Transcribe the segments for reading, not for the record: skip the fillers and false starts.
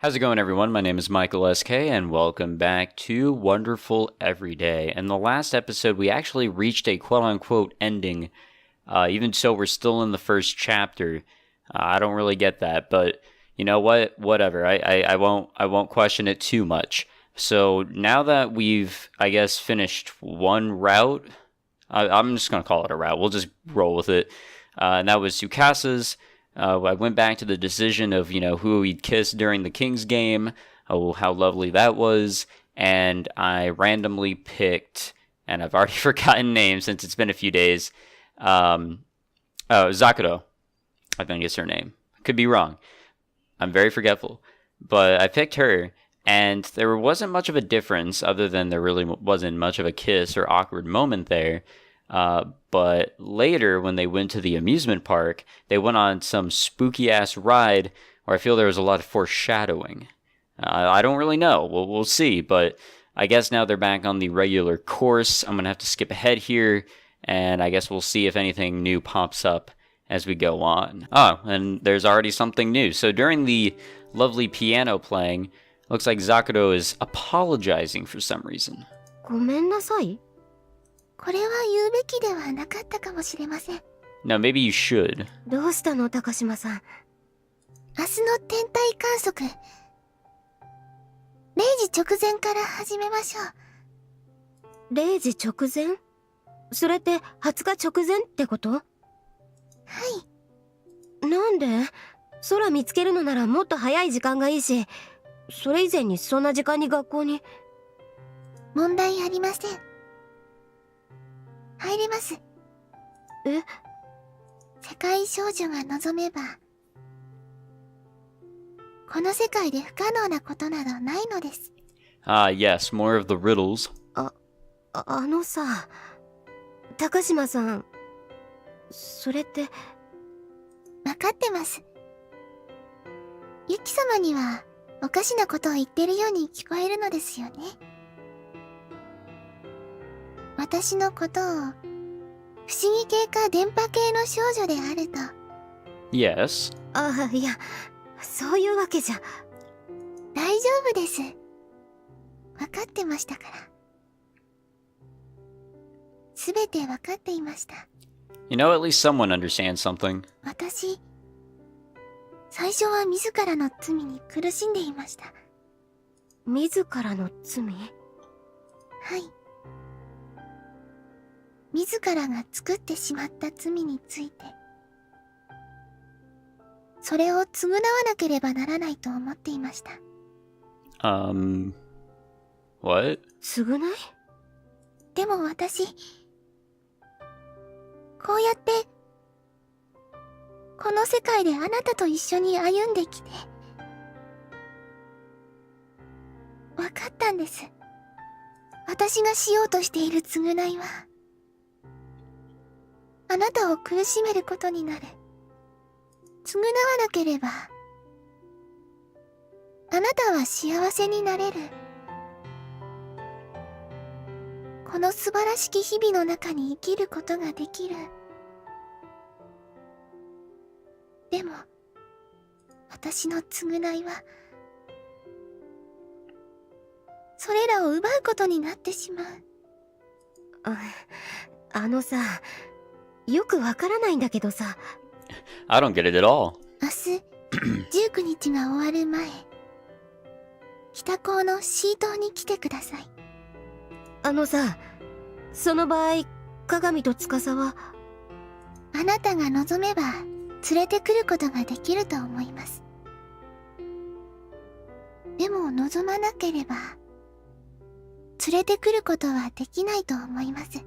How's it going, everyone? My name is Michael SK, and welcome back to Wonderful Everyday. In the last episode, we actually reached a quote-unquote ending. Even so, we're still in the first chapter. I don't really get that, but you know what? Whatever. I won't question it too much. So now that we've, I guess, finished one route, I'm just gonna call it a route. We'll just roll with it. And that was Tsukasa's. I went back to the decision of, who he'd kiss during the Kings game, how lovely that was, and I randomly picked, and I've already forgotten names since it's been a few days, Zakuro, I think is her name. Could be wrong. I'm very forgetful. But I picked her, and there wasn't much of a difference other than there really wasn't much of a kiss or awkward moment there. But later, when they went to the amusement park, they went on some spooky-ass ride where I feel there was a lot of foreshadowing. I don't really know. We'll see, but I guess now they're back on the regular course. I'm going to have to skip ahead here, and I guess we'll see if anything new pops up as we go on. Oh, and there's already something new. So during the lovely piano playing, looks like Zakuro is apologizing for some reason. ごめんなさい。これは言うべきではなかったかもしれません。No, maybe you should. どうしたの、高島さん。明日の天体観測。0時直前から始めましょう。0時直前？それって20日直前ってこと？はい。なんで？空見つけるのならもっと早い時間がいいし、それ以前にそんな時間に学校に。問題ありません。入ります。え？世界少女が望めば、この世界で不可能なことなどないのです。Ah, yes, more of the riddles. あのさ、高島さん、それって。わかってます。ユキ様にはおかしなことを言ってるように聞こえるのですよね。私のことを不思議系か電波系の少女であると。Yes. いや、そういうわけじゃ。大丈夫です。分かってましたから。すべて分かっていました。You know, at least someone understands something. 私、最初は自らの罪に苦しんでいました。自らの罪？はい。自らが作ってしまった罪について、それを償わなければならないと思っていました。What? 償い？でも私、こうやってこの世界であなたと一緒に歩んできて、わかったんです。私がしようとしている償いは、あなたを苦しめることになる。償わなければ、あなたは幸せになれる。この素晴らしき日々の中に生きることができる。でも、私の償いは、それらを奪うことになってしまう。あのさ、よくわからないんだけどさ。I don't get it at all. 明日、19日が終わる前、北高のシー島に来てください。あのさ、その場合、鏡と司は、あなたが望めば、連れてくることができると思います。でも望まなければ、連れてくることはできないと思います。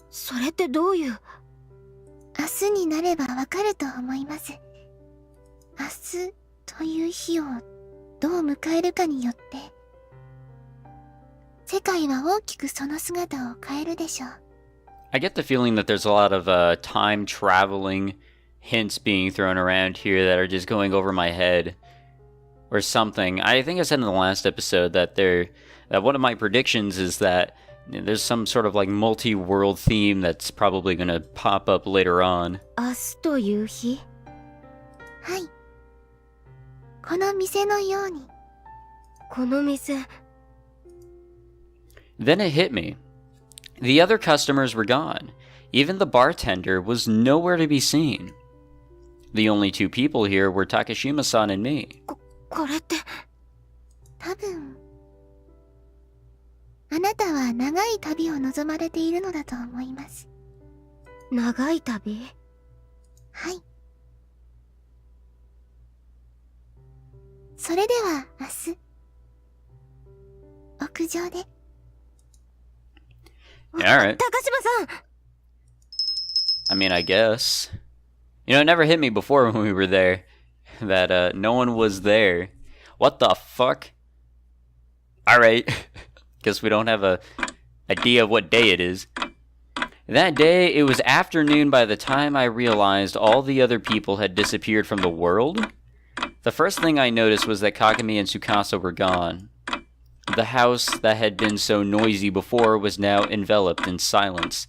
それってどういう？明日になればわかると思います。明日という日をどう迎えるかによって、世界は大きくその姿を変えるでしょう。I get the feeling that there's a lot of time traveling hints being thrown around here that are just going over my head or something. I think I said in the last episode that one of my predictions is that there's some sort of like multi-world theme that's probably going to pop up later on. 明日という日？はい。この店のように。この店。Then it hit me. The other customers were gone. Even the bartender was nowhere to be seen. The only two people here were Takashima-san and me. これって。多分。あなたは長い旅を望まれているのだと思います。長い旅？はい。それでは明日、屋上で。Alright. 高島さん I mean, I guess. You know, it never hit me before when we were there that no one was there. What the fuck? Alright. Guess we don't have a idea of what day it is. That day, it was afternoon by the time I realized all the other people had disappeared from the world. The first thing I noticed was that Kagami and Tsukasa were gone. The house that had been so noisy before was now enveloped in silence.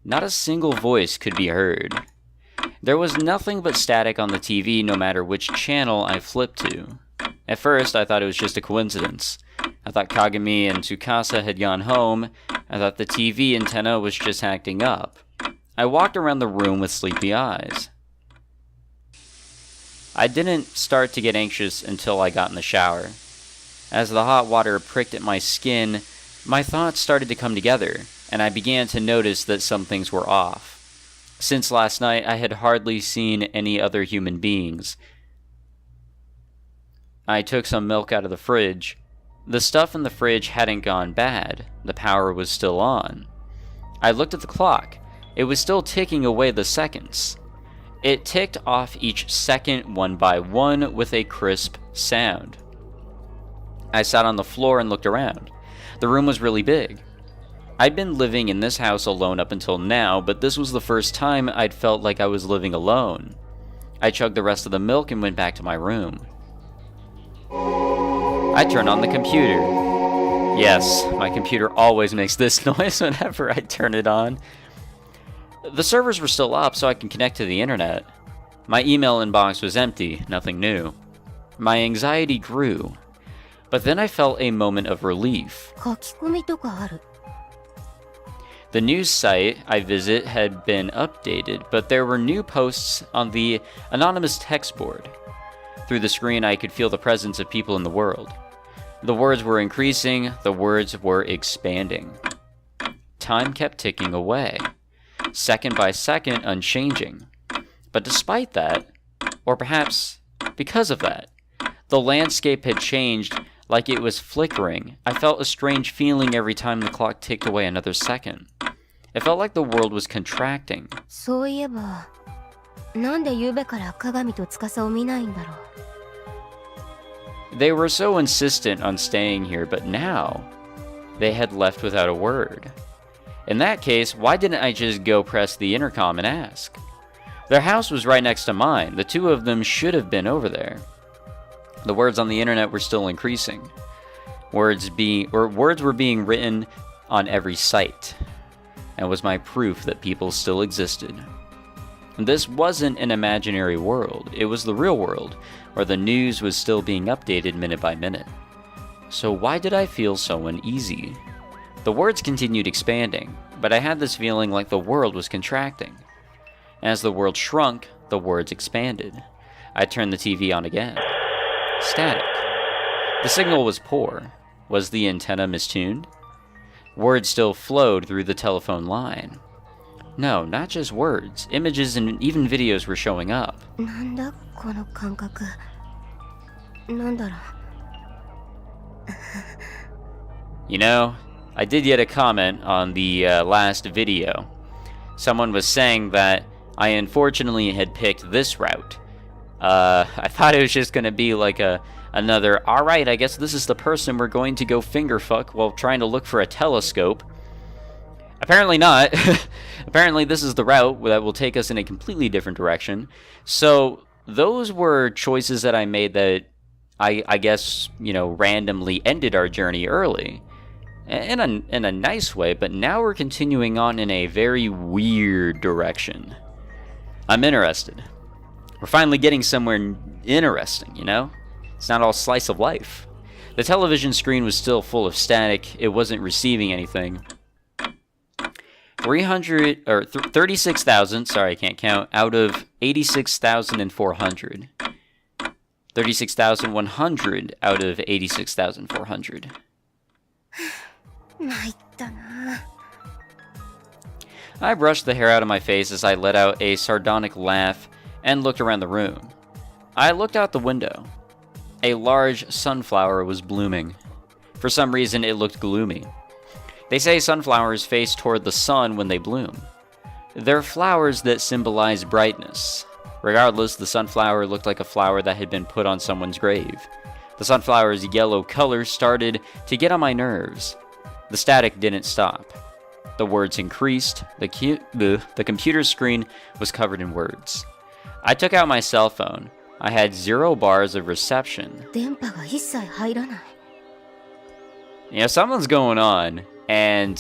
Not a single voice could be heard. There was nothing but static on the TV no matter which channel I flipped to. At first, I thought it was just a coincidence. I thought Kagami and Tsukasa had gone home. I thought the TV antenna was just acting up. I walked around the room with sleepy eyes. I didn't start to get anxious until I got in the shower. As the hot water pricked at my skin, my thoughts started to come together, and I began to notice that some things were off. Since last night, I had hardly seen any other human beings. I took some milk out of the fridge. The stuff in the fridge hadn't gone bad. The power was still on. I looked at the clock. It was still ticking away the seconds. It ticked off each second one by one with a crisp sound. I sat on the floor and looked around. The room was really big. I'd been living in this house alone up until now, but this was the first time I'd felt like I was living alone. I chugged the rest of the milk and went back to my room. I turned on the computer. Yes, my computer always makes this noise whenever I turn it on. The servers were still up, so I can connect to the internet. My email inbox was empty, nothing new. My anxiety grew. But then I felt a moment of relief. The news site I visit had been updated, but there were new posts on the anonymous text board. Through the screen, I could feel the presence of people in the world. The words were increasing, the words were expanding. Time kept ticking away, second by second, unchanging. But despite that, or perhaps because of that, the landscape had changed like it was flickering. I felt a strange feeling every time the clock ticked away another second. It felt like the world was contracting. そういえば、なんで夕べから鏡と司を見ないんだろう。They were so insistent on staying here, but now they had left without a word. In that case, why didn't I just go press the intercom and ask? Their house was right next to mine. The two of them should have been over there. The words on the internet were still increasing. Words were being written on every site, and was my proof that people still existed. This wasn't an imaginary world. It was the real world, where the news was still being updated minute by minute. So why did I feel so uneasy? The words continued expanding, but I had this feeling like the world was contracting. As the world shrunk, the words expanded. I turned the TV on again. Static. The signal was poor. Was the antenna mistuned? Words still flowed through the telephone line. No, not just words. Images and even videos were showing up. なんだこの感覚。なんだろう。You know, I did get a comment on the last video. Someone was saying that I unfortunately had picked this route. I thought it was just going to be like another, alright, I guess this is the person we're going to go fingerfuck while trying to look for a telescope. Apparently not. Apparently this is the route that will take us in a completely different direction. So those were choices that I made that I guess, you know, randomly ended our journey early. In a nice way, but now we're continuing on in a very weird direction. I'm interested. We're finally getting somewhere interesting, you know? It's not all slice of life. The television screen was still full of static. It wasn't receiving anything. 36,000, sorry, I can't count, out of 86,400. 36,100 out of 86,400. I brushed the hair out of my face as I let out a sardonic laugh and looked around the room. I looked out the window. A large sunflower was blooming. For some reason, it looked gloomy. They say sunflowers face toward the sun when they bloom. They're flowers that symbolize brightness. Regardless, the sunflower looked like a flower that had been put on someone's grave. The sunflower's yellow color started to get on my nerves. The static didn't stop. The words increased. The computer screen was covered in words. I took out my cell phone. I had 0 bars of reception. Something's going on, and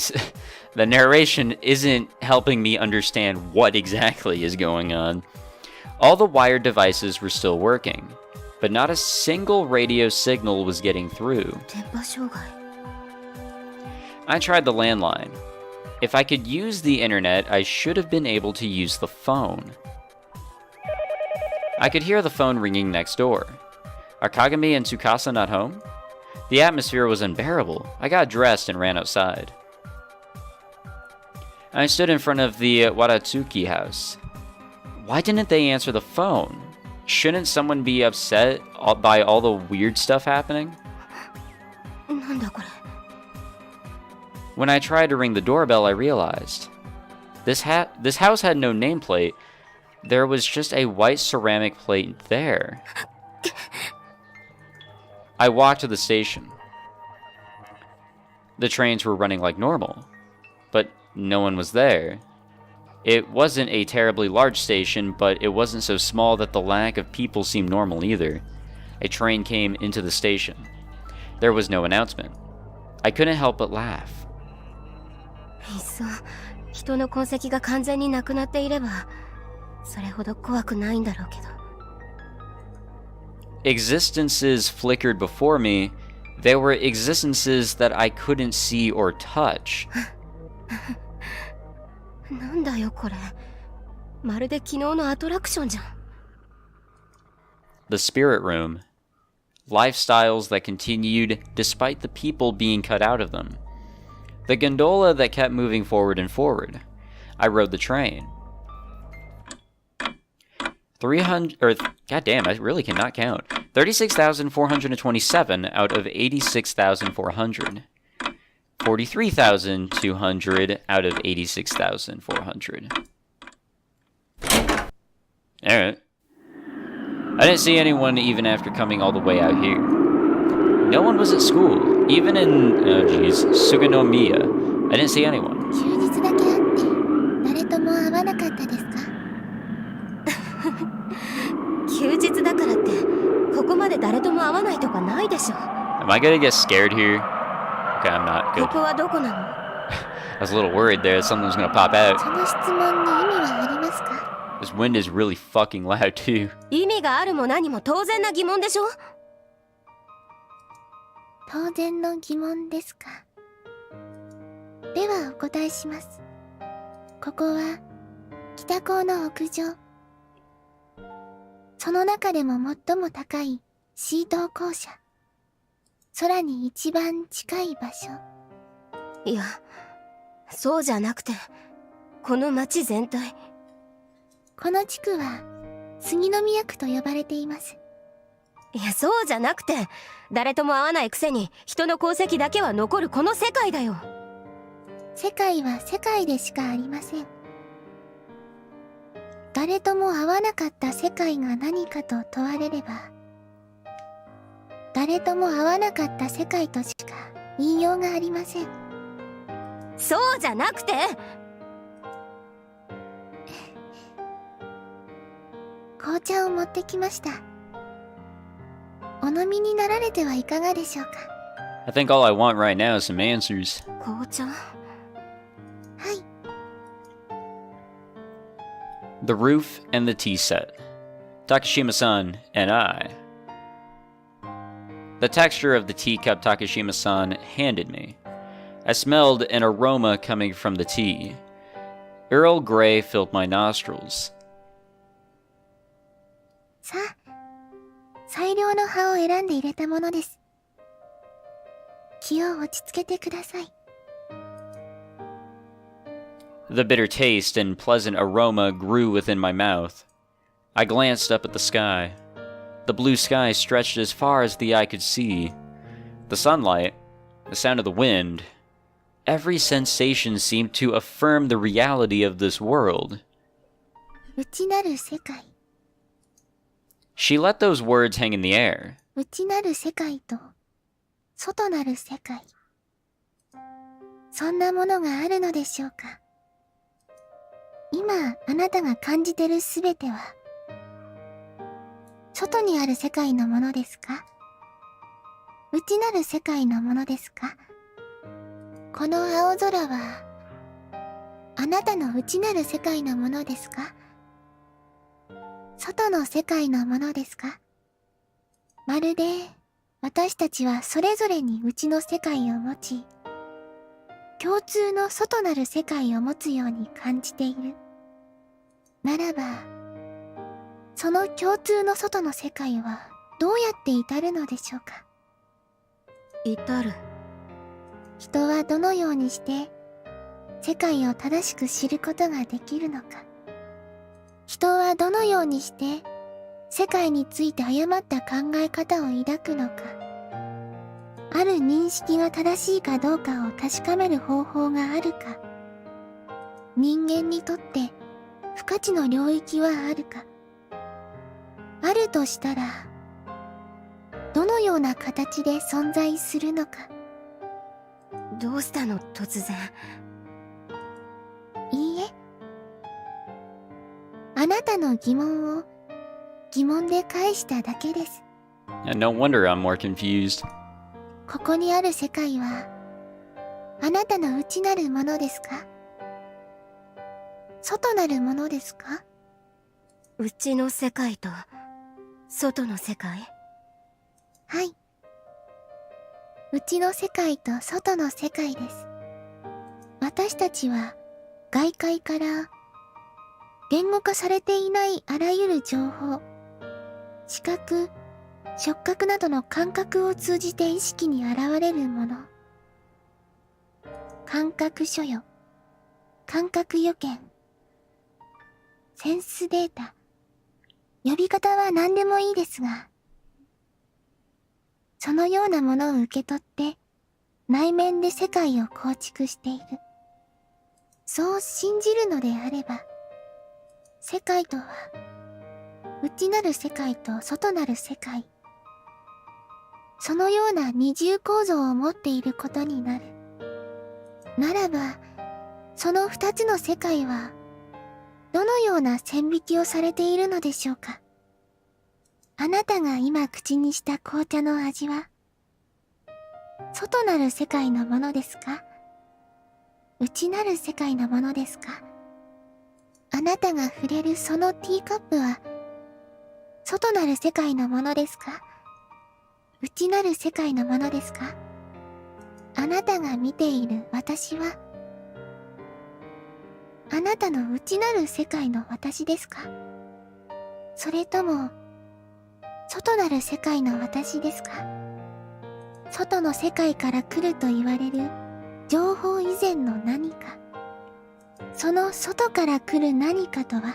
the narration isn't helping me understand what exactly is going on. All the wired devices were still working, but not a single radio signal was getting through. I tried the landline. If I could use the internet, I should have been able to use the phone. I could hear the phone ringing next door. Are Kagami and Tsukasa not home? The atmosphere was unbearable. I got dressed and ran outside. I stood in front of the Waratsuki house. Why didn't they answer the phone? Shouldn't someone be upset by all the weird stuff happening? When I tried to ring the doorbell, I realized this house had no nameplate. There was just a white ceramic plate there. I walked to the station. The trains were running like normal, but no one was there. It wasn't a terribly large station, but it wasn't so small that the lack of people seemed normal either. A train came into the station. There was no announcement. I couldn't help but laugh. Existences flickered before me. They were existences that I couldn't see or touch. The spirit room. Lifestyles that continued despite the people being cut out of them. The gondola that kept moving forward and forward. I rode the train. 300, I really cannot count. 36,427 out of 86,400. 43,200 out of 86,400. Alright. I didn't see anyone even after coming all the way out here. No one was at school. Even in, Suganomiya. I didn't see anyone. Am I gonna get scared here? Okay, I'm not. Good. I was a little worried there. Something's gonna pop out. This wind is really fucking loud too. 当然の疑問ですか。ではお答えします。ここは北高の屋上。その中でも最も高いシート校舎。空に一番近い場所。いや、そうじゃなくて、この町全体。この地区は杉宮区と呼ばれています。いや、そうじゃなくて、誰とも会わないくせに人の功績だけは残るこの世界だよ。世界は世界でしかありません。誰とも会わなかった世界が何かと問われれば、誰とも会わなかった世界としか言いようがありません。そうじゃなくて、紅茶を持ってきました。お飲みになられてはいかがでしょうか。I think all I want right now is some answers. 紅茶。はい。The roof and the tea set. Takashima-san and I. the texture of the teacup Takashima-san handed me. I smelled an aroma coming from the tea. Earl Grey filled my nostrils. さあ、最良の葉を選んで入れたものです。気を落ち着けてください。The bitter taste and pleasant aroma grew within my mouth. I glanced up at the sky. The blue sky stretched as far as the eye could see. The sunlight, the sound of the wind, every sensation seemed to affirm the reality of this world. 内なる世界。 She let those words hang in the air. 内なる世界と外なる世界。そんなものがあるのでしょうか。今あなたが感じてるすべては外にある世界のものですか？内なる世界のものですか？この青空はあなたの内なる世界のものですか？外の世界のものですか？まるで私たちはそれぞれに内の世界を持ち、共通の外なる世界を持つように感じている。ならば、その共通の外の世界はどうやって至るのでしょうか。至る。人はどのようにして世界を正しく知ることができるのか。人はどのようにして世界について誤った考え方を抱くのか。ある認識が正しいかどうかを確かめる方法があるか。人間にとって不可知の領域はあるか。あるとしたら、どのような形で存在するのか。どうしたの突然。いいえ。あなたの疑問を疑問で返しただけです。No wonder I'm more confused. ここにある世界はあなたの内なるものですか？外なるものですか？内の世界と外の世界？はい。内の世界と外の世界です。私たちは外界から言語化されていないあらゆる情報、視覚、触覚などの感覚を通じて意識に現れるもの。感覚所与、感覚予見、センスデータ、呼び方は何でもいいですが、そのようなものを受け取って内面で世界を構築している。そう信じるのであれば、世界とは内なる世界と外なる世界、そのような二重構造を持っていることになる。ならば、その二つの世界はどのような線引きをされているのでしょうか。あなたが今口にした紅茶の味は外なる世界のものですか？内なる世界のものですか？あなたが触れるそのティーカップは外なる世界のものですか？内なる世界のものですか？あなたが見ている私はあなたの内なる世界の私ですか？それとも外なる世界の私ですか？外の世界から来ると言われる情報以前の何か、その外から来る何かとは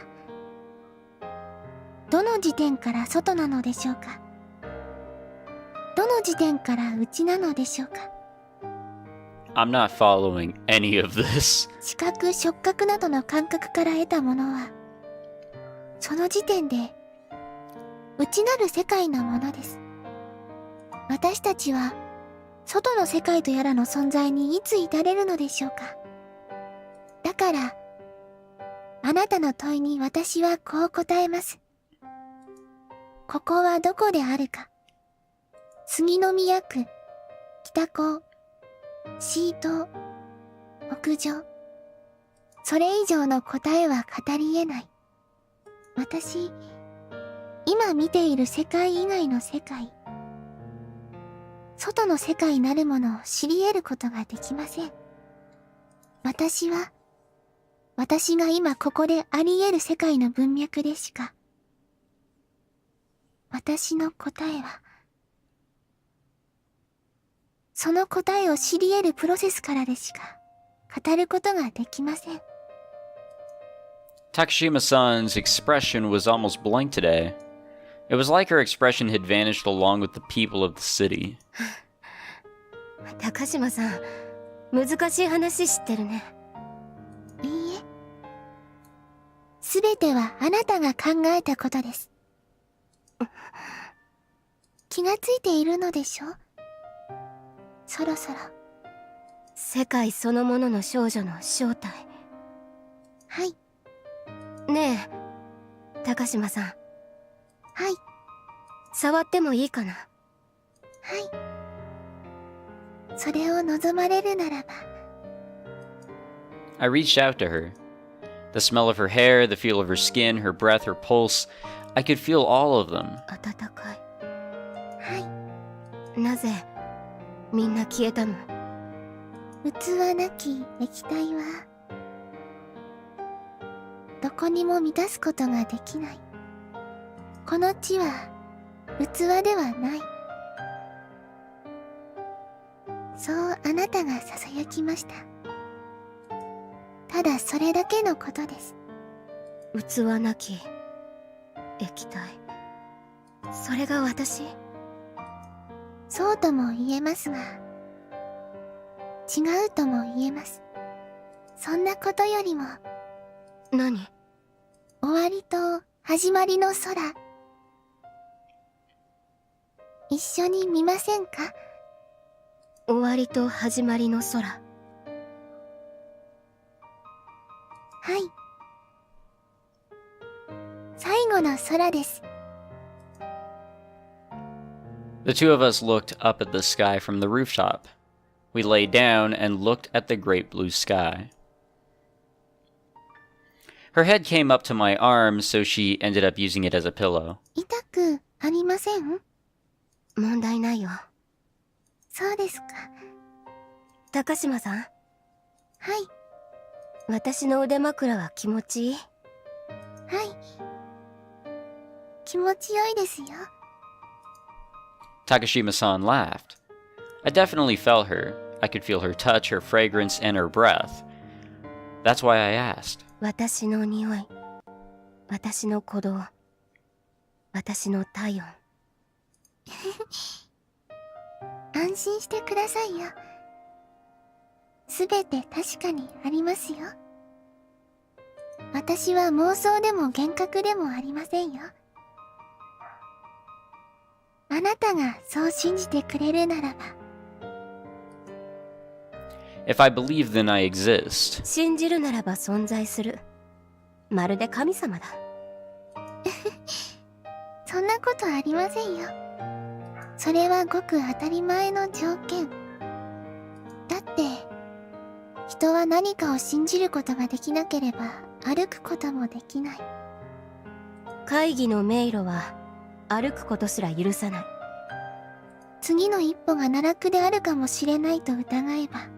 どの時点から外なのでしょうか？どの時点から内なのでしょうか？ I'm not following any of this. 視覚、触覚などの感覚から得たものはその時点で内なる世界のものです。私たちは外の世界とやらの存在にいつ至れるのでしょうか。だからあなたの問いに私はこう答えます。ここはどこであるか。杉宮区、北高、C棟、屋上。それ以上の答えは語り得ない。私今見ている世界以外の世界、外の世界なるものを知り得ることができません。私が今ここであり得る世界の文脈でしか、私の答えは、その答えを知り得るプロセスからでしか語ることができません。Takashima-san's expression was almost blank today. It was like her expression had vanished along with the people of the city. 高島さん、難しい話知ってるね。いいえ。すべてはあなたが考えたことです。気がついているのでしょ？そろそろ。世界そのものの少女の正体。はい。ねえ、高島さん。はい。触ってもいいかな？はい。それを望まれるならば。I reached out to her. The smell of her hair, the feel of her skin, her breath, her pulse. I could feel all of them. 暖かい。はい。なぜみんな消えたの？器なき液体はどこにも満たすことができない。この地は器ではない。そうあなたが囁きました。ただそれだけのことです。器なき液体。それが私？そうとも言えますが、違うとも言えます。そんなことよりも、何？終わりと始まりの空、一緒に見ませんか？終わりと始まりの空。はい。最後の空です。The two of us looked up at the sky from the rooftop. We lay down and looked at the great blue sky. Her head came up to my arm, so she ended up using it as a pillow. 痛くありません？問題ないよ。そうですか。高島さん。はい。私の腕枕は気持ちいい？はい。気持ちよいですよ。Takashima-san laughed. I definitely felt her. I could feel her touch, her fragrance, and her breath. That's why I asked. 私の匂い。私の鼓動。私の体温。安心してくださいよ。すべて確かにありますよ。私は妄想でも幻覚でもありませんよ。あなたがそう信じてくれるならば。If I believe, then I exist. 信じるならば存在する。まるで神様だ。そんなことありませんよ。それはごく当たり前の条件。だって、人は何かを信じることができなければ歩くこともできない。会議の迷路は歩くことすら許さない。次の一歩が奈落であるかもしれないと疑えば、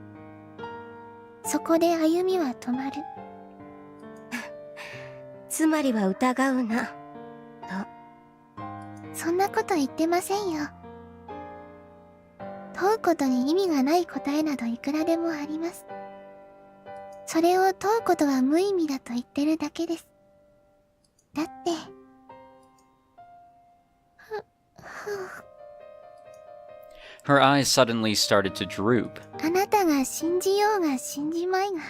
そこで歩みは止まる。つまりは疑うな。そんなこと言ってませんよ。問うことに意味がない答えなどいくらでもあります。それを問うことは無意味だと言ってるだけです。だって、Her eyes suddenly started to droop. あなたが信じようが信じまいが、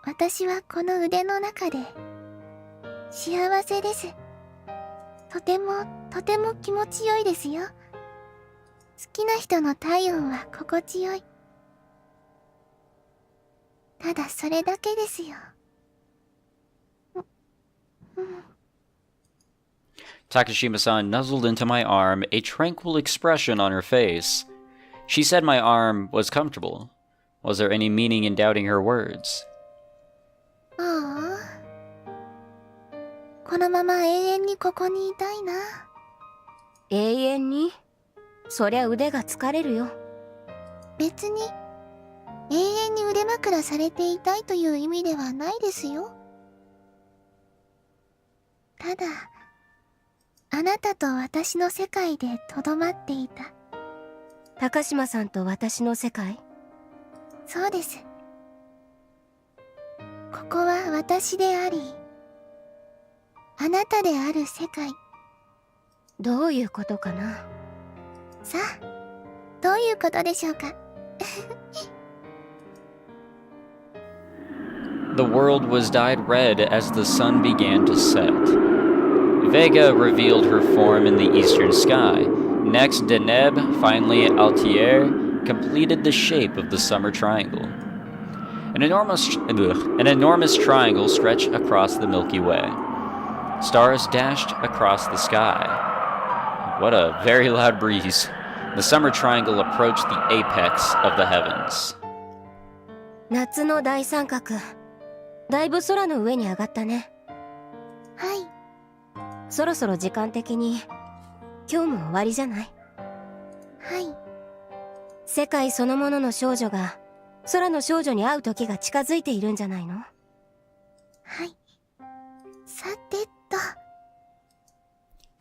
私はこの腕の中で幸せです。とてもとても気持ちよいですよ。好きな人の体温は心地よい。ただそれだけですよ。Takashima-san nuzzled into my arm, a tranquil expression on her face. She said my arm was comfortable. Was there any meaning in doubting her words? ああ。このまま永遠にここにいたいな。永遠に？そりゃ腕が疲れるよ。別に永遠に腕枕されていたいという意味ではないですよ。ただあなたと私の世界でとどまっていた。高島さんと私の世界？そうです。ここは私でありあなたである世界。どういうことかな。さあ、どういうことでしょうか。The world was dyed red as the sun began to set. Vega revealed her form in the eastern sky. Next, Deneb, finally Altier, completed the shape of the summer triangle. An enormous triangle stretched across the Milky Way. Stars dashed across the sky. What a very loud breeze. The summer triangle approached the apex of the heavens. 夏の大三角、だいぶ空の上に上がったね。はい。そろそろ時間的に今日も終わりじゃない？はい。世界そのものの少女が空の少女に会う時が近づいているんじゃないの？はい。さてと。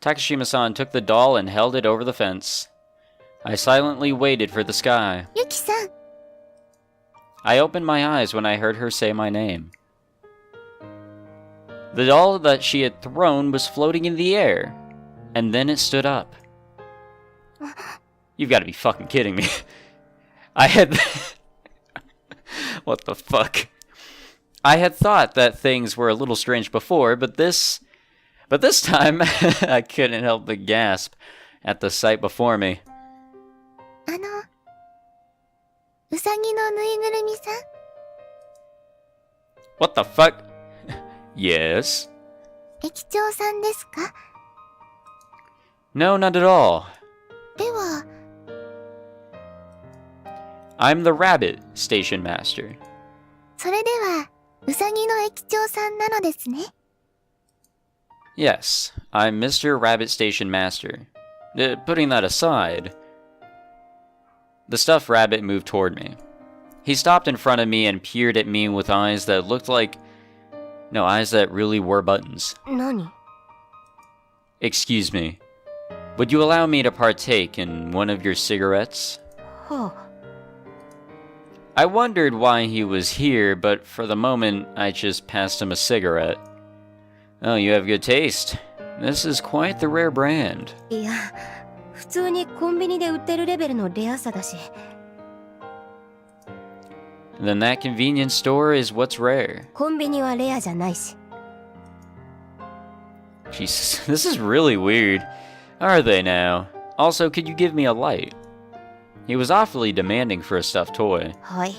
Takashima-san took the doll and held it over the fence. I silently waited for the sky. ユキさん。I opened my eyes when I heard her say my name. The doll that she had thrown was floating in the air, and then it stood up. You've got to be fucking kidding me. I had... What the fuck? I had thought that things were a little strange before, but this time, I couldn't help but gasp at the sight before me. うさぎのぬいぐるみさん？ What the fuck? Yes? 駅長さんですか？ No, not at all. では I'm the rabbit station master. それではうさぎの駅長さんなのですね。 Yes, I'm Mr. Rabbit Station Master. Putting that aside, the stuffed rabbit moved toward me. He stopped in front of me and peered at me with eyes that looked like... No, eyes that really were buttons. 何？ Excuse me. Would you allow me to partake in one of your cigarettes? はあ。I wondered why he was here, but for the moment, I just passed him a cigarette. Oh, you have good taste. This is quite the rare brand. いや、普通にコンビニで売ってるレベルのレアさだし。Then that convenience store is what's rare. コンビニはレアじゃないし。Jesus, this is really weird. Are they now? Also, could you give me a light? He was awfully demanding for a stuffed toy. はい。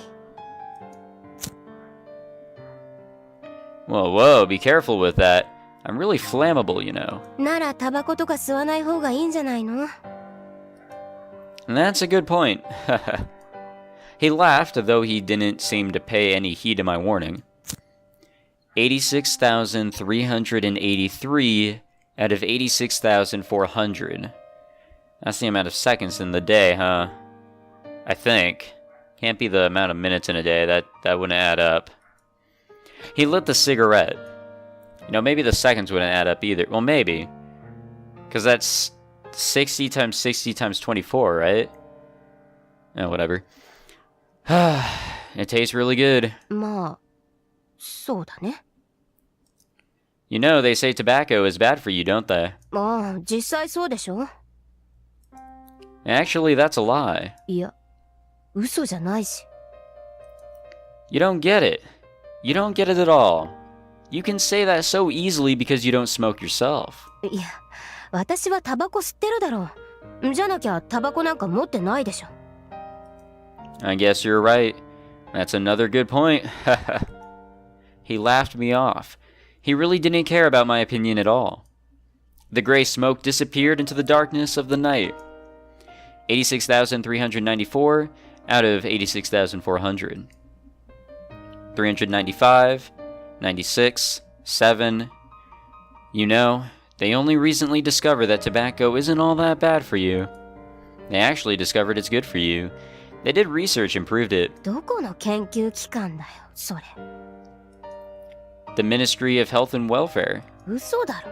Whoa, be careful with that. I'm really flammable, you know. ならタバコとか吸わない方がいいんじゃないの？ And that's a good point. He laughed, though he didn't seem to pay any heed to my warning. 86,383 out of 86,400. That's the amount of seconds in the day, huh? I think. Can't be the amount of minutes in a day. That wouldn't add up. He lit the cigarette. You know, maybe the seconds wouldn't add up either. Well, maybe. Because that's 60 times 60 times 24, right? Oh, whatever. It tastes really good. まあ、そうだね。You know, they say tobacco is bad for you, don't they? まあ、実際そうでしょ？ Actually, that's a lie. いや、嘘じゃないし。You don't get it. You don't get it at all. You can say that so easily because you don't smoke yourself. いや、私はタバコ吸ってるだろう。じゃなきゃタバコなんか持ってないでしょ。I guess you're right. That's another good point. He laughed me off. He really didn't care about my opinion at all. The gray smoke disappeared into the darkness of the night. 86,394 out of 86,400. 395, 96, 7. You know, they only recently discovered that tobacco isn't all that bad for you. They actually discovered it's good for you. They did research and proved it. どこの研究機関だよ、それ。The Ministry of Health and Welfare. 嘘だろ。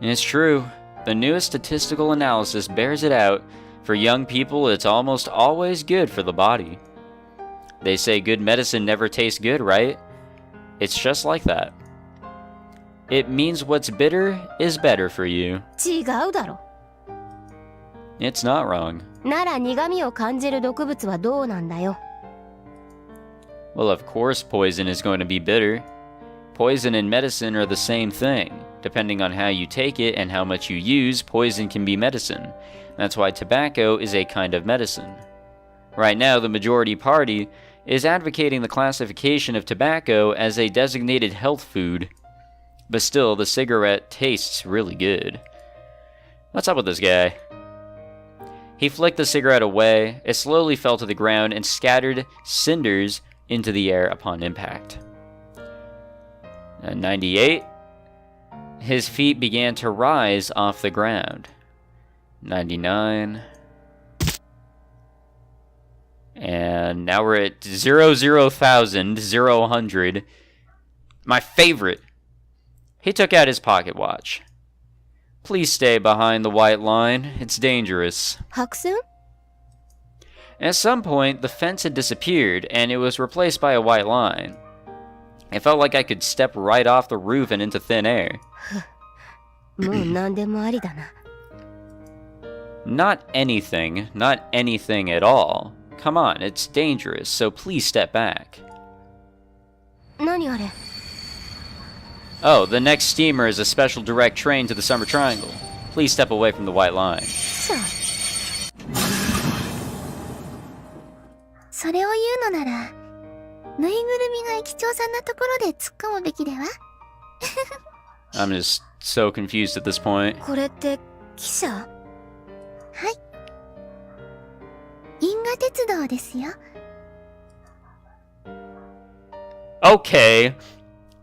And it's true. The newest statistical analysis bears it out. For young people, it's almost always good for the body. They say good medicine never tastes good, right? It's just like that. It means what's bitter is better for you. 違うだろ。It's not wrong. なら苦味を感じる毒物はどうなんだよ。Well, of course poison is going to be bitter. Poison and medicine are the same thing. Depending on how you take it and how much you use, poison can be medicine. That's why tobacco is a kind of medicine. Right now, the majority party is advocating the classification of tobacco as a designated health food. But still, the cigarette tastes really good. What's up with this guy? He flicked the cigarette away. It slowly fell to the ground and scattered cinders into the air upon impact. 98. His feet began to rise off the ground. 99. And now we're at 0,000, 0,100. My favorite. He took out his pocket watch. Please stay behind the white line. It's dangerous. 白線? At some point, the fence had disappeared, and it was replaced by a white line. It felt like I could step right off the roof and into thin air. もう何でもありだな。Not anything at all. Come on, it's dangerous, so please step back. 何あれ? Oh, the next steamer is a special direct train to the Summer Triangle. Please step away from the white line. さあ。それを言うのなら、ぬいぐるみが駅長さんなところで突っ込むべきでは？ I'm just so confused at this point. これって汽車？はい。因果鉄道ですよ。Okay.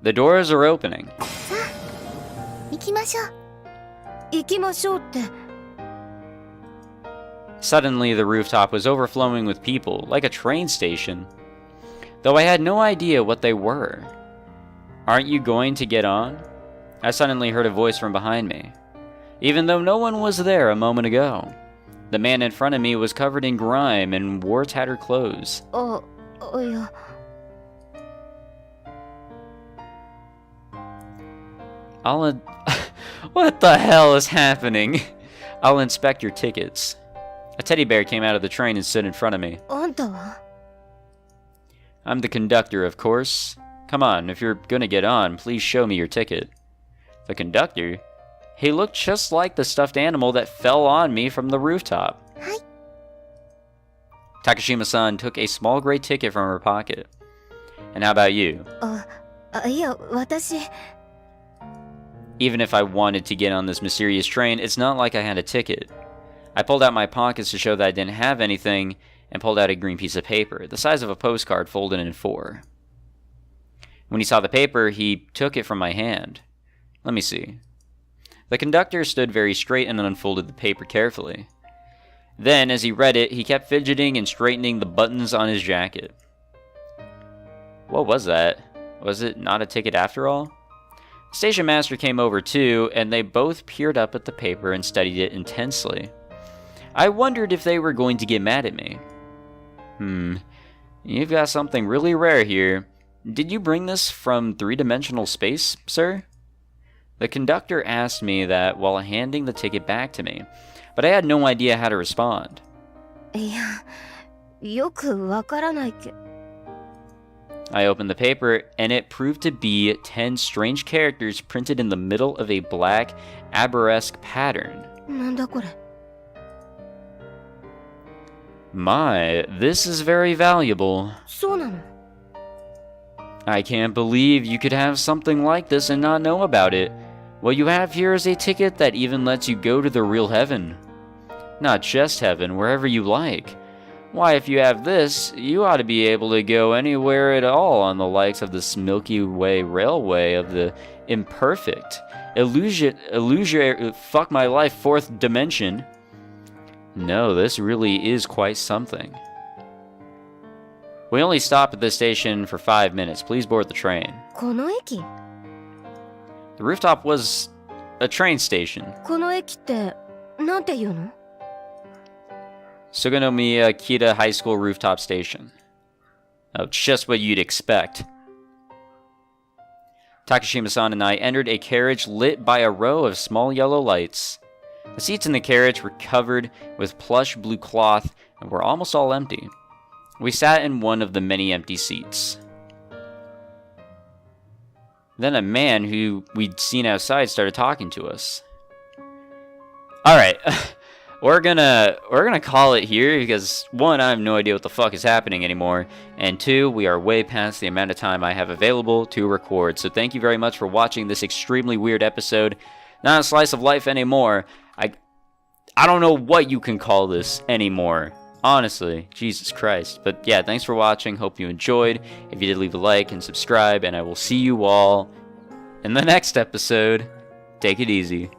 The doors are opening. さあ、行きましょう。行きましょうって。Suddenly, the rooftop was overflowing with people, like a train station. Though I had no idea what they were. Aren't you going to get on? I suddenly heard a voice from behind me, even though no one was there a moment ago. The man in front of me was covered in grime and wore tattered clothes. いや。What the hell is happening? I'll inspect your tickets. A teddy bear came out of the train and stood in front of me. あんたは? I'm the conductor, of course. Come on, if you're gonna get on, please show me your ticket. The conductor? He looked just like the stuffed animal that fell on me from the rooftop. はい。 Takashima-san took a small gray ticket from her pocket. And how about you? いや、私。Even if I wanted to get on this mysterious train, it's not like I had a ticket. I pulled out my pockets to show that I didn't have anything, and pulled out a green piece of paper, the size of a postcard folded in 4. When he saw the paper, he took it from my hand. Let me see. The conductor stood very straight and unfolded the paper carefully. Then, as he read it, he kept fidgeting and straightening the buttons on his jacket. What was that? Was it not a ticket after all? The station master came over too, and they both peered up at the paper and studied it intensely. I wondered if they were going to get mad at me. You've got something really rare here. Did you bring this from 3-dimensional space, sir? The conductor asked me that while handing the ticket back to me, but I had no idea how to respond. いや、よくわからないけ。I opened the paper, and it proved to be 10 strange characters printed in the middle of a black, arabesque pattern. なんだこれ? My, this is very valuable. そうなの? I can't believe you could have something like this and not know about it. What you have here is a ticket that even lets you go to the real heaven. Not just heaven, wherever you like. Why, if you have this, you ought to be able to go anywhere at all on the likes of this Milky Way Railway of the imperfect, fuck my life, 4th dimension. No, this really is quite something. We only stop at this station for 5 minutes. Please board the train. この駅 The rooftop was a train station. この駅ってなんて言うの Suganomiya Kita High School Rooftop Station. Oh, just what you'd expect. Takashima-san and I entered a carriage lit by a row of small yellow lights. The seats in the carriage were covered with plush blue cloth and were almost all empty. We sat in one of the many empty seats. Then a man who we'd seen outside started talking to us. Alright, we're gonna call it here because 1, I have no idea what the fuck is happening anymore, and 2, we are way past the amount of time I have available to record. So thank you very much for watching this extremely weird episode. Not a slice of life anymore. I don't know what you can call this anymore. Honestly, Jesus Christ. But yeah, thanks for watching. Hope you enjoyed. If you did, leave a like and subscribe, and I will see you all in the next episode. Take it easy.